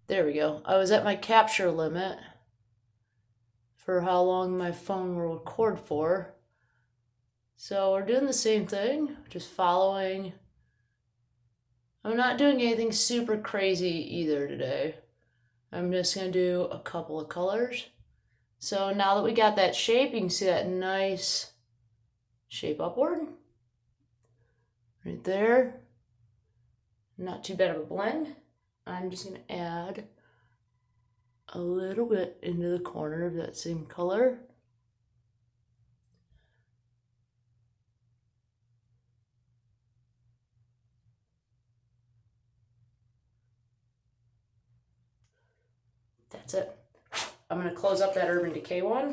There we go. I was at my capture limit for how long my phone will record for. So we're doing the same thing, just following. I'm not doing anything super crazy either today. I'm just gonna do a couple of colors. So now that we got that shape, you can see that nice shape upward. Right there. Not too bad of a blend. I'm just gonna add a little bit into the corner of that same color. That's it. I'm gonna close up that Urban Decay one.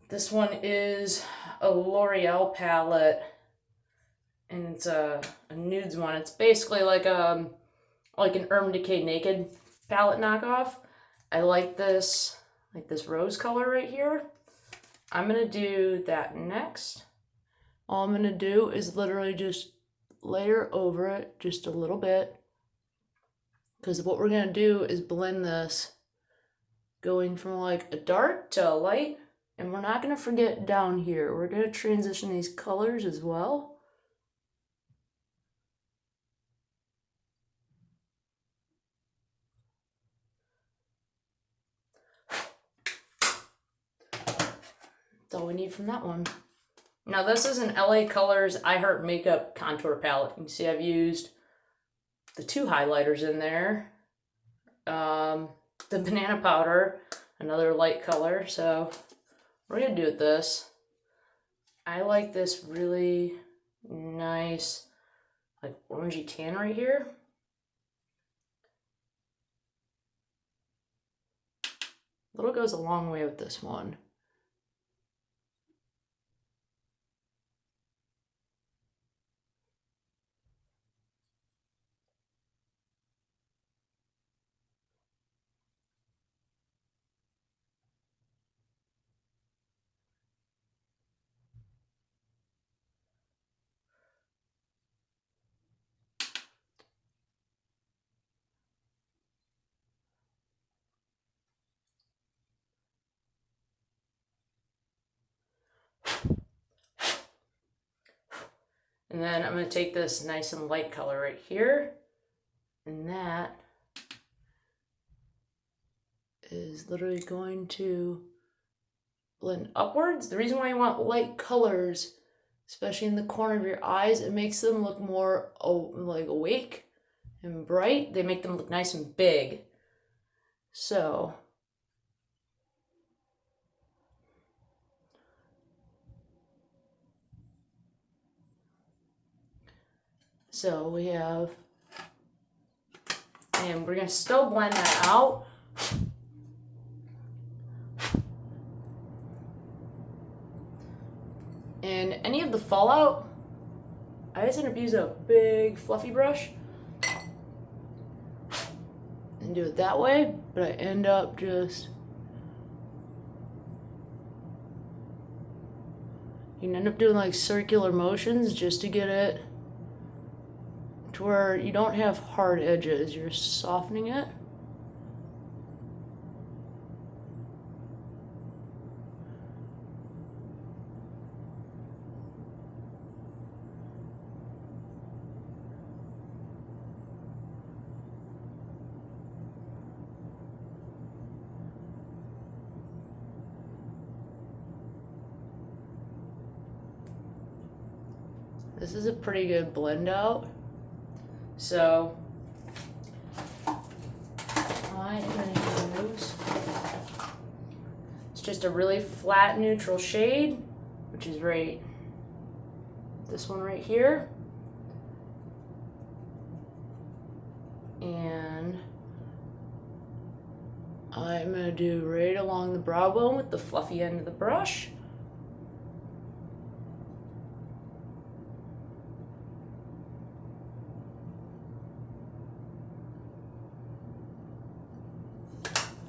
This one is a L'Oreal palette, and it's a nudes one. It's basically like an Urban Decay Naked palette knockoff. I like this rose color right here. I'm gonna do that next. All I'm gonna do is literally just layer over it just a little bit, because what we're gonna do is blend this going from like a dark to a light, and we're not gonna forget down here. We're gonna transition these colors as well. That's all we need from that one. Now this is an LA Colors I Heart Makeup contour palette. You can see I've used the two highlighters in there. The banana powder, another light color. So we're gonna do with this. I like this really nice, like orangey tan right here. Little goes a long way with this one. And then I'm going to take this nice and light color right here, and that is literally going to blend upwards. The reason why you want light colors, especially in the corner of your eyes, it makes them look more like awake and bright. They make them look nice and big. So we have, and we're gonna still blend that out. And any of the fallout, I just end up using a big fluffy brush and do it that way, but I end up just, you can end up doing like circular motions just to get it to where you don't have hard edges, you're softening it. This is a pretty good blend out. So I am going to use, it's just a really flat neutral shade, which is right, this one right here. And I'm going to do right along the brow bone with the fluffy end of the brush.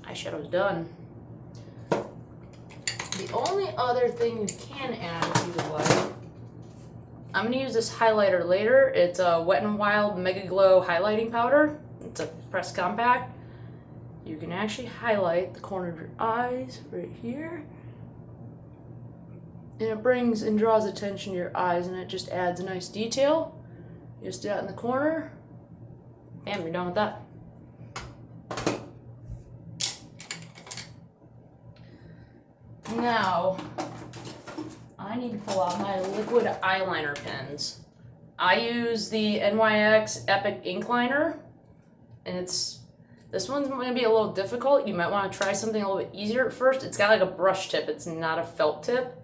Eyeshadow's done. The only other thing you can add if you would like, I'm going to use this highlighter later. It's a Wet n Wild Mega Glow highlighting powder. it's a press compact, you can actually highlight the corner of your eyes right here. And it brings and draws attention to your eyes, and it just adds a nice detail. You just do that in the corner. Bam, you're done with that. Now, I need to pull out my liquid eyeliner pens. I use the NYX Epic Ink Liner, and this one's going to be a little difficult. You might want to try something a little bit easier at first. It's got like a brush tip. It's not a felt tip.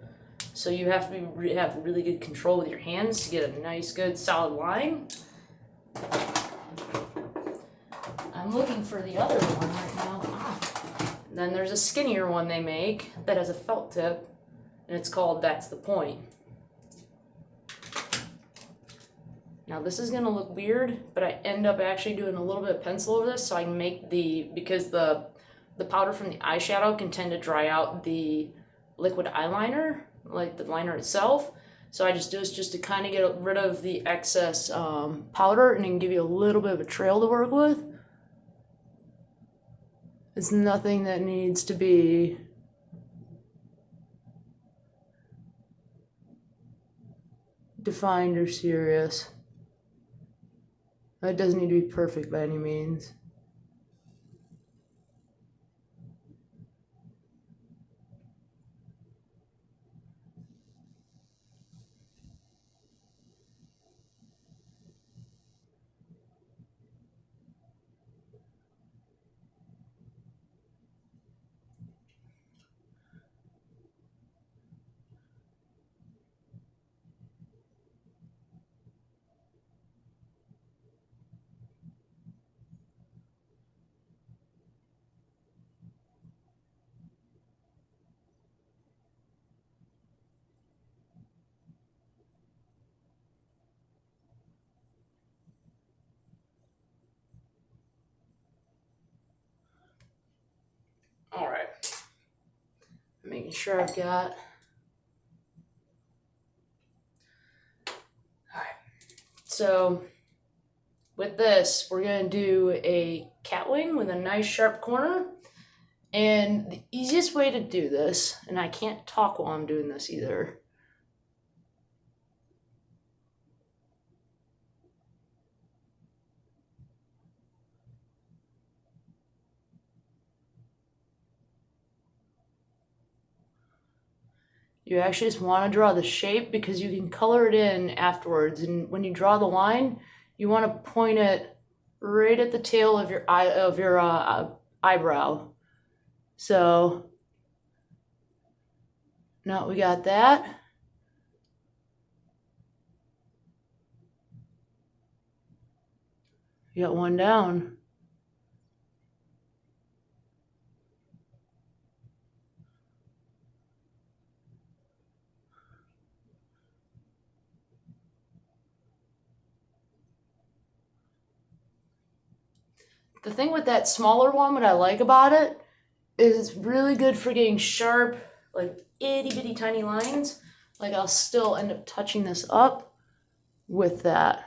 So you have to have really good control with your hands to get a nice, good, solid line. I'm looking for the other one right now. Then there's a skinnier one they make that has a felt tip, and it's called That's the Point. Now this is going to look weird, but I end up actually doing a little bit of pencil over this so I can make because the powder from the eyeshadow can tend to dry out the liquid eyeliner, like the liner itself. So I just do this just to kind of get rid of the excess powder and then give you a little bit of a trail to work with. It's nothing that needs to be defined or serious. It doesn't need to be perfect by any means. All right. Making sure I've got. All right. So with this, we're going to do a cat wing with a nice sharp corner. And the easiest way to do this, and I can't talk while I'm doing this either. You actually just want to draw the shape because you can color it in afterwards. And when you draw the line, you want to point it right at the tail of your eyebrow. So now we got that. You got one down. The thing with that smaller one, what I like about it, is it's really good for getting sharp, like itty bitty tiny lines. Like I'll still end up touching this up with that.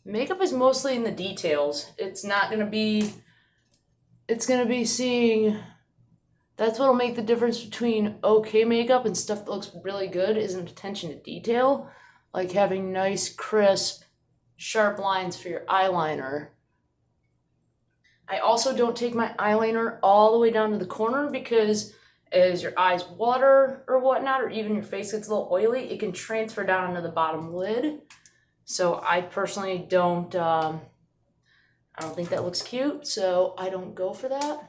Makeup is mostly in the details. It's going to be seeing, that's what'll make the difference between okay makeup and stuff that looks really good is an attention to detail. Like having nice, crisp, sharp lines for your eyeliner. I also don't take my eyeliner all the way down to the corner because as your eyes water or whatnot, or even your face gets a little oily, it can transfer down into the bottom lid. So I personally don't, I don't think that looks cute, so I don't go for that.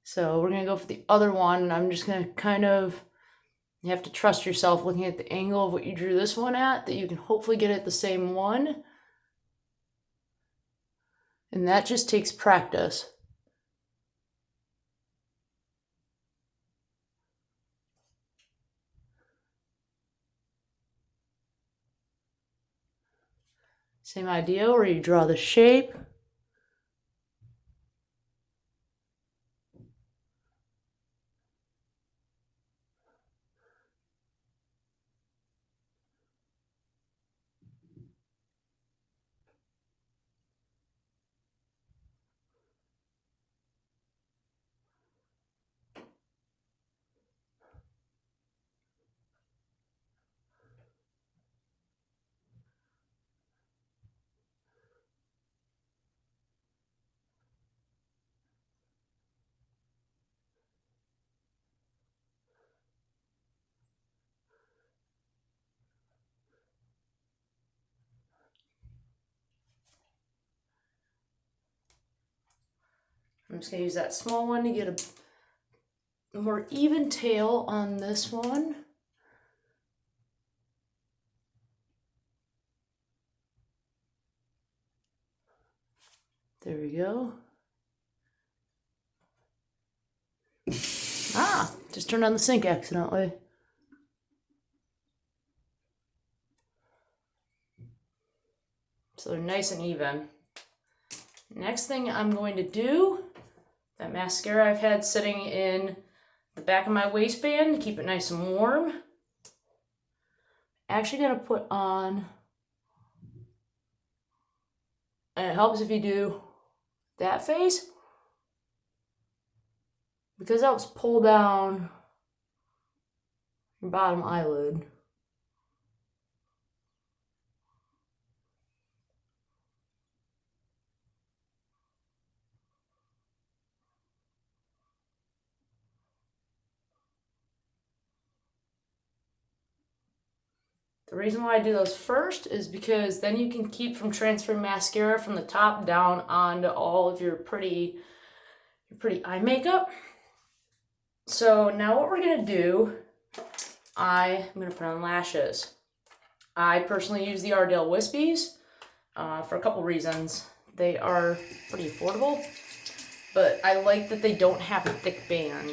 So we're going to go for the other one, and I'm just going to kind of, you have to trust yourself looking at the angle of what you drew this one at, that you can hopefully get it the same one. And that just takes practice. Same idea where you draw the shape. I'm just going to use that small one to get a more even tail on this one. There we go. Just turned on the sink accidentally. So they're nice and even. Next thing I'm going to do, that mascara I've had sitting in the back of my waistband to keep it nice and warm. Actually gonna put on, and it helps if you do that face, because it helps pull down your bottom eyelid. The reason why I do those first is because then you can keep from transferring mascara from the top down onto all of your pretty eye makeup. So now what we're gonna do, I'm gonna put on lashes. I personally use the Ardell Wispies for a couple reasons. They are pretty affordable, but I like that they don't have a thick band.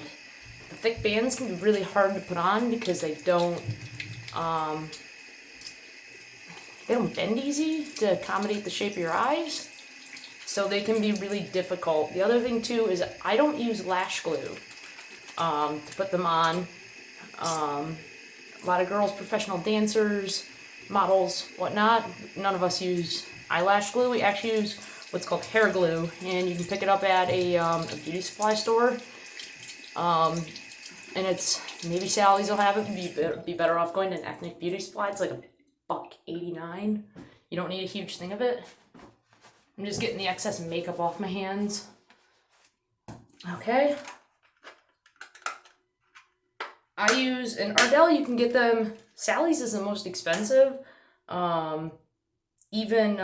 The thick bands can be really hard to put on because they don't bend easy to accommodate the shape of your eyes, so they can be really difficult. The other thing too is I don't use lash glue to put them on. A lot of girls, professional dancers, models, whatnot, none of us use eyelash glue. We actually use what's called hair glue, and you can pick it up at a beauty supply store. And it's, maybe Sally's will have it. Be better off going to an ethnic beauty supply. It's like $1.89. You don't need a huge thing of it. I'm just getting the excess makeup off my hands. Okay. I use an Ardell. You can get them. Sally's is the most expensive. Even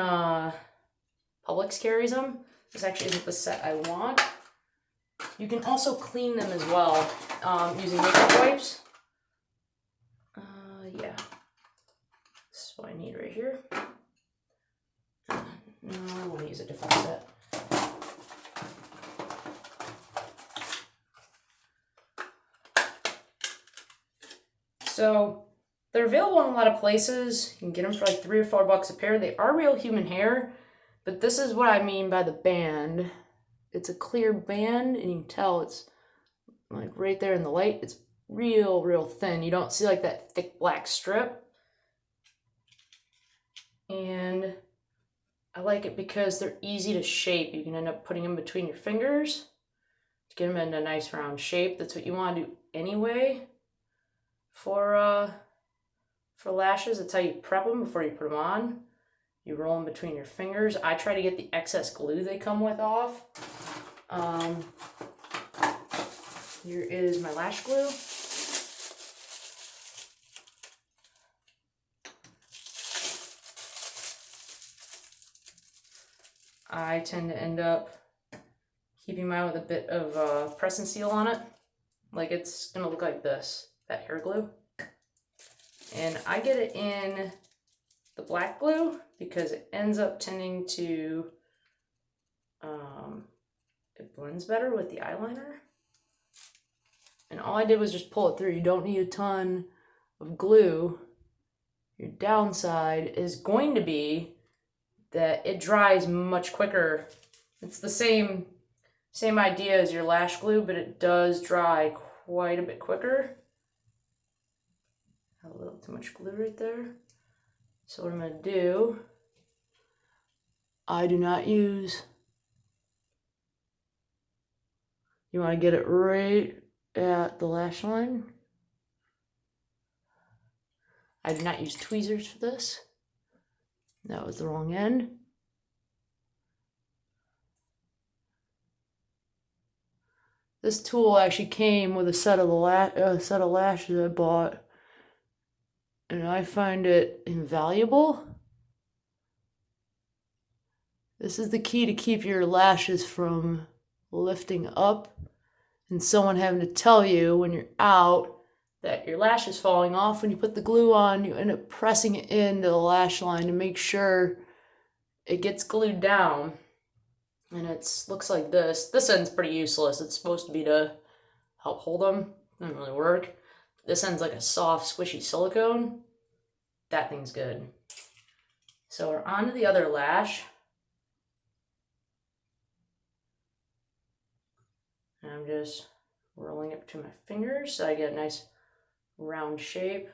Publix carries them. This actually isn't the set I want. You can also clean them as well using makeup wipes. Yeah. This is what I need right here. No, I want to use a different set. So they're available in a lot of places. You can get them for like $3 or $4 a pair. They are real human hair, but this is what I mean by the band. It's a clear band, and you can tell it's like right there in the light. It's real thin. You don't see like that thick black strip. And I like it because they're easy to shape. You can end up putting them between your fingers to get them in a nice round shape. That's what you want to do anyway for lashes. That's how you prep them before you put them on. You roll them between your fingers. I try to get the excess glue they come with off. Here is my lash glue. I tend to end up keeping mine with a bit of press and seal on it. Like it's gonna look like this, that hair glue. And I get it in the black glue because it ends up tending to, it blends better with the eyeliner. And all I did was just pull it through. You don't need a ton of glue. Your downside is going to be that it dries much quicker. It's the same idea as your lash glue, but it does dry quite a bit quicker. Have a little too much glue right there. So what I'm going to do, I do not use, you want to get it right at the lash line. I do not use tweezers for this. That was the wrong end. This tool actually came with a set of lashes I bought, and I find it invaluable. This is the key to keep your lashes from lifting up and someone having to tell you when you're out that your lash is falling off. When you put the glue on, you end up pressing it into the lash line to make sure it gets glued down. And it looks like this. This end's pretty useless. It's supposed to be to help hold them. Doesn't really work. This end's like a soft, squishy silicone. That thing's good. So we're on to the other lash. And I'm just rolling it between my fingers so I get a nice round shape.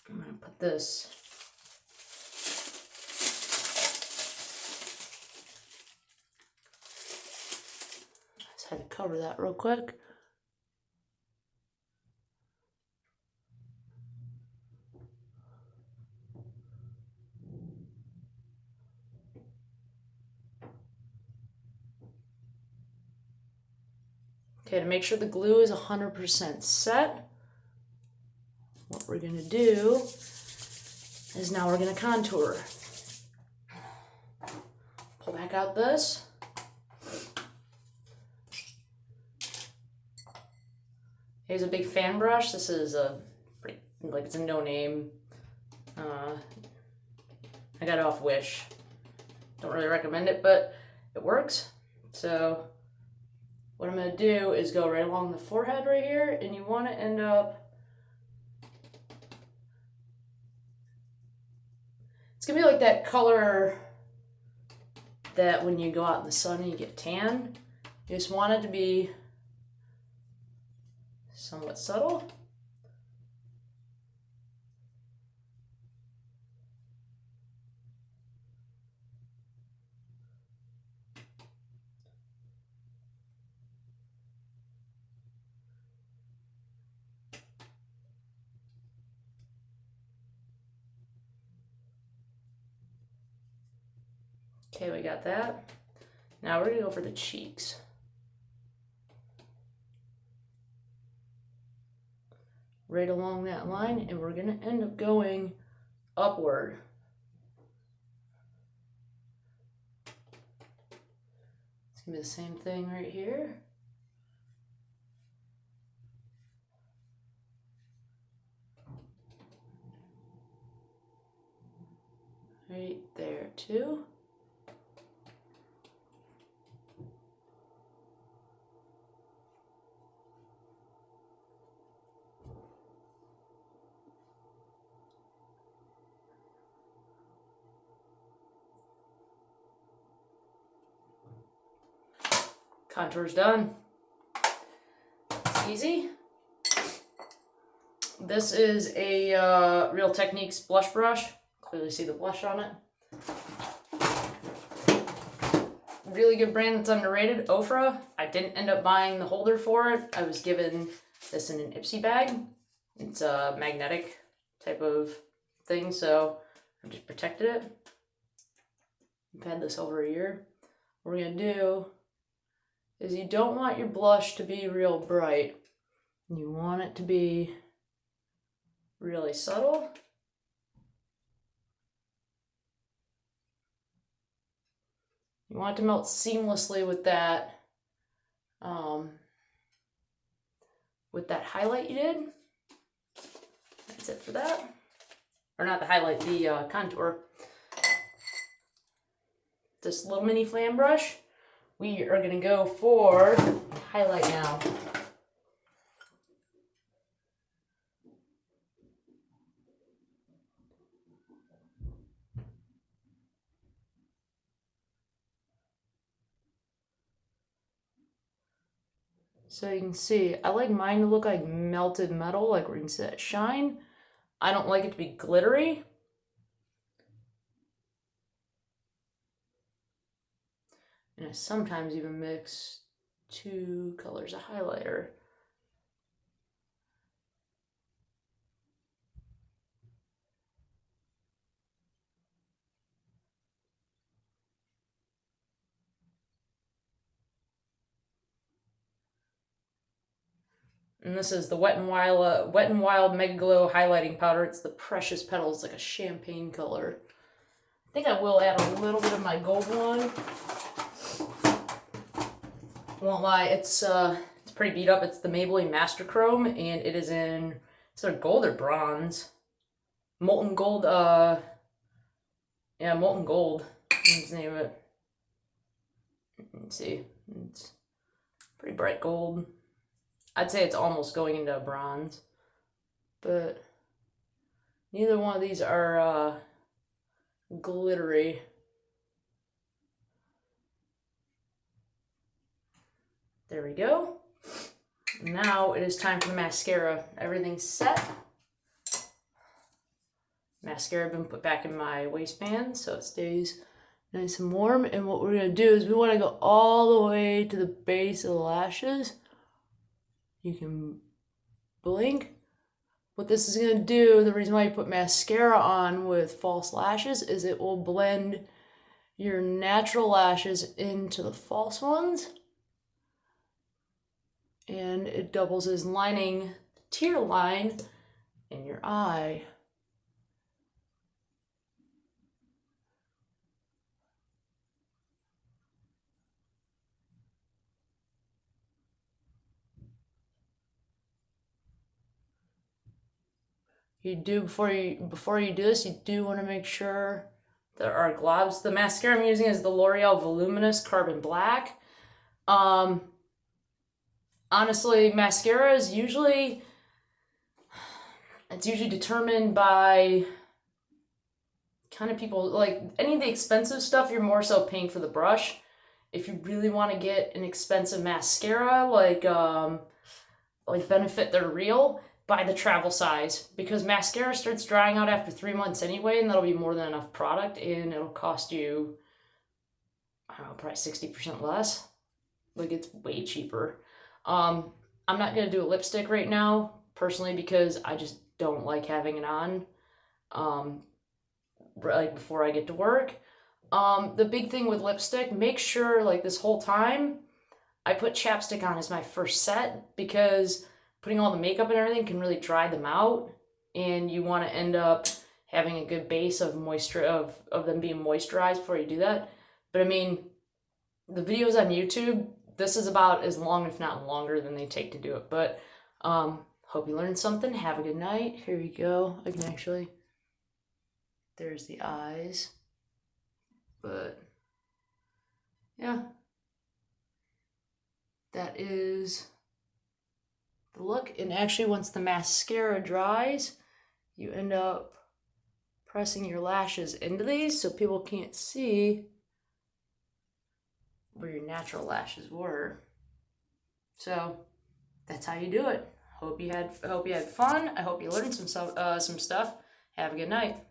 I'm going to put this just had to cover that real quick. Okay, to make sure the glue is 100% set, what we're going to do is now we're going to contour. Pull back out this. Here's a big fan brush. This is a pretty, like, it's a no-name. I got it off Wish. Don't really recommend it, but it works. So what I'm going to do is go right along the forehead right here, and you want to end up, it's going to be like that color that when you go out in the sun and you get tan. You just want it to be somewhat subtle. Okay, we got that. Now we're gonna go for the cheeks. Right along that line, and we're gonna end up going upward. It's gonna be the same thing right here. Right there too. Contour's done. It's easy. This is a Real Techniques blush brush. Clearly see the blush on it. really good brand that's underrated, Ofra. I didn't end up buying the holder for it. I was given this in an Ipsy bag. It's a magnetic type of thing, so I just protected it. I've had this over a year. What we're gonna do is you don't want your blush to be real bright. You want it to be really subtle. You want it to melt seamlessly with that highlight you did. That's it for that. Or not the highlight, the contour. This little mini flam brush, we are gonna go for highlight now. So you can see, I like mine to look like melted metal, like where you can see that shine. I don't like it to be glittery. And I sometimes even mix 2 colors of highlighter. And this is the Wet n Wild Mega Glow Highlighting Powder. It's the Precious Petals, like a champagne color. I think I will add a little bit of my gold one. Won't lie, it's pretty beat up. It's the Maybelline Master Chrome, and it is in, it's either gold or bronze. Molten gold, yeah, molten gold. Let's name it. Let's see, it's pretty bright gold. I'd say it's almost going into a bronze, but neither one of these are glittery. There we go. Now it is time for the mascara. Everything's set. Mascara been put back in my waistband so it stays nice and warm. And what we're gonna do is we want to go all the way to the base of the lashes. You can blink. What this is gonna do, the reason why you put mascara on with false lashes is it will blend your natural lashes into the false ones. And it doubles as lining the tear line in your eye. Before you do this, you do want to make sure there are globs. The mascara I'm using is the L'Oreal Voluminous Carbon Black. Honestly, mascara is usually determined by kind of people, like any of the expensive stuff, you're more so paying for the brush. If you really want to get an expensive mascara, like Benefit They're Real, buy the travel size, because mascara starts drying out after 3 months anyway, and that'll be more than enough product, and it'll cost you, I don't know, probably 60% less. Like, it's way cheaper. I'm not gonna do a lipstick right now, personally, because I just don't like having it on, like before I get to work. The big thing with lipstick, make sure, like, this whole time, I put chapstick on as my first set, because putting all the makeup and everything can really dry them out, and you want to end up having a good base of moisture, of them being moisturized before you do that. But I mean, the videos on YouTube, this is about as long, if not longer, than they take to do it. But hope you learned something. Have a good night. Here we go. I can actually, there's the eyes. But yeah, that is the look. And actually, once the mascara dries, you end up pressing your lashes into these so people can't see where your natural lashes were. So that's how you do it. Hope you had fun. I hope you learned some stuff. Have a good night.